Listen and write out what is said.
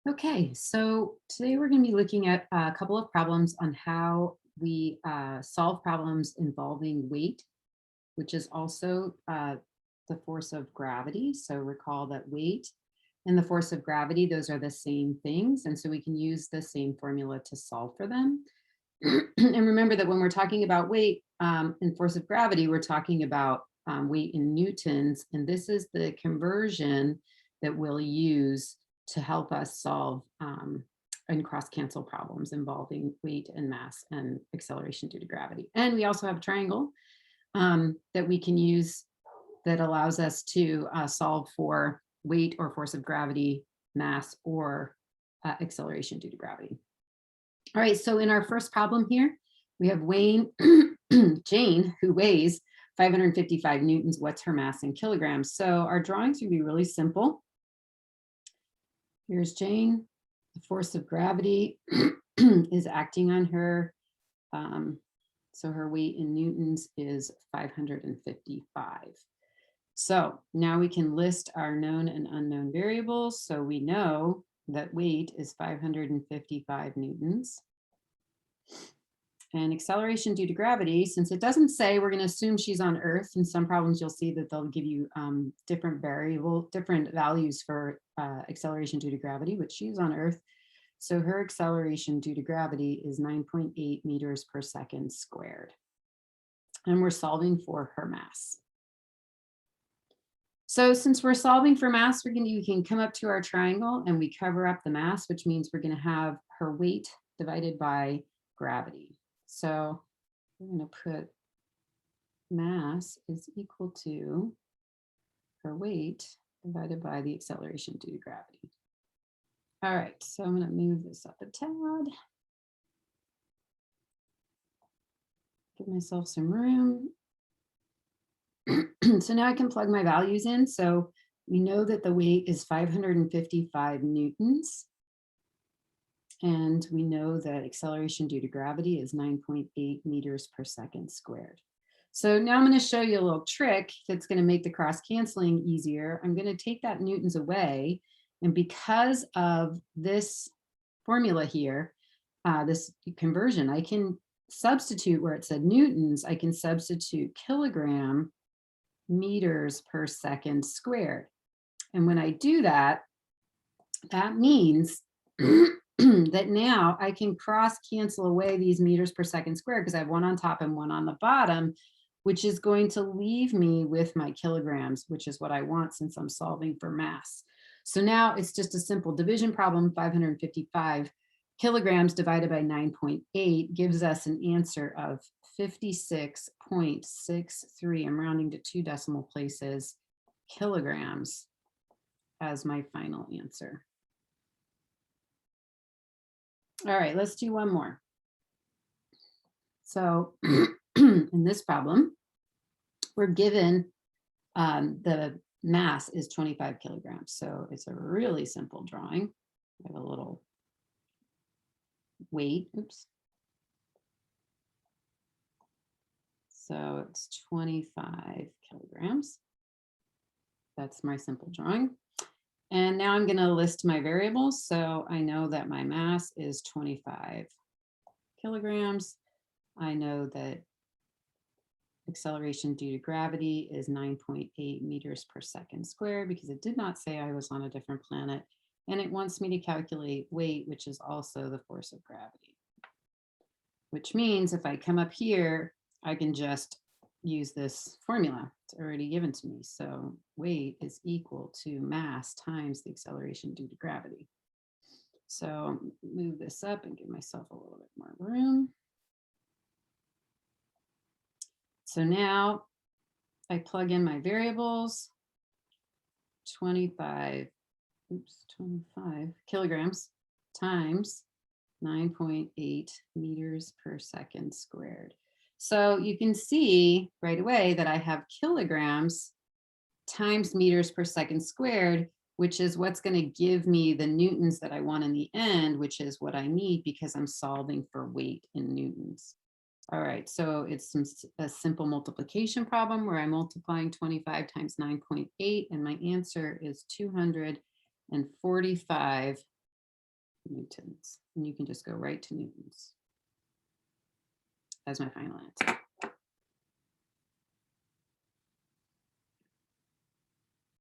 Okay, so today we're going to be looking at a couple of problems on how we solve problems involving weight, which is also the force of gravity. So recall that weight and the force of gravity, those are the same things. And so we can use the same formula to solve for them. And remember that when we're talking about weight and force of gravity, we're talking about weight in newtons. And this is the conversion that we'll use to help us solve and cross cancel problems involving weight and mass and acceleration due to gravity. And we also have a triangle that we can use that allows us to solve for weight or force of gravity, mass, or acceleration due to gravity. All right, so in our first problem here, we have Jane, who weighs 555 newtons. What's her mass in kilograms? So our drawings would be really simple. Here's Jane. The force of gravity is acting on her. So her weight in newtons is 555. So now we can list our known and unknown variables. So we know that weight is 555 newtons. And acceleration due to gravity, since it doesn't say, we're going to assume she's on Earth. In some problems, you'll see that they'll give you different values for acceleration due to gravity, but she's on Earth. So her acceleration due to gravity is 9.8 meters per second squared. And we're solving for her mass. So since we're solving for mass, we can come up to our triangle and we cover up the mass, which means we're going to have her weight divided by gravity. So we're going to put mass is equal to her weight divided by the acceleration due to gravity. All right, so I'm going to move this up a tad. Give myself some room. So now I can plug my values in. So we know that the weight is 555 newtons. And we know that acceleration due to gravity is 9.8 meters per second squared. So now I'm going to show you a little trick that's going to make the cross canceling easier. I'm going to take that newtons away. And because of this formula here, this conversion, I can substitute where it said newtons, I can substitute kilogram meters per second squared. And when I do that, that means that now I can cross cancel away these meters per second squared because I have one on top and one on the bottom, which is going to leave me with my kilograms, which is what I want since I'm solving for mass. So now it's just a simple division problem. 555 kilograms divided by 9.8 gives us an answer of 56.63. I'm rounding to 2 decimal places, kilograms as my final answer. All right, let's do one more. So in this problem, we're given the mass is 25 kilograms. So it's a really simple drawing. I have a little weight, oops. So it's 25 kilograms. That's my simple drawing. And now I'm going to list my variables. So I know that my mass is 25 kilograms. I know that acceleration due to gravity is 9.8 meters per second squared because it did not say I was on a different planet. And it wants me to calculate weight, which is also the force of gravity. Which means if I come up here, I can just use this formula. It's already given to me. So weight is equal to mass times the acceleration due to gravity. So move this up and give myself a little bit more room. So now I plug in my variables, 25 kilograms times 9.8 meters per second squared. So you can see right away that I have kilograms times meters per second squared, which is what's going to give me the newtons that I want in the end, which is what I need because I'm solving for weight in newtons. All right, so it's a simple multiplication problem where I'm multiplying 25 times 9.8, and my answer is 245 newtons. And you can just go right to newtons as my final answer.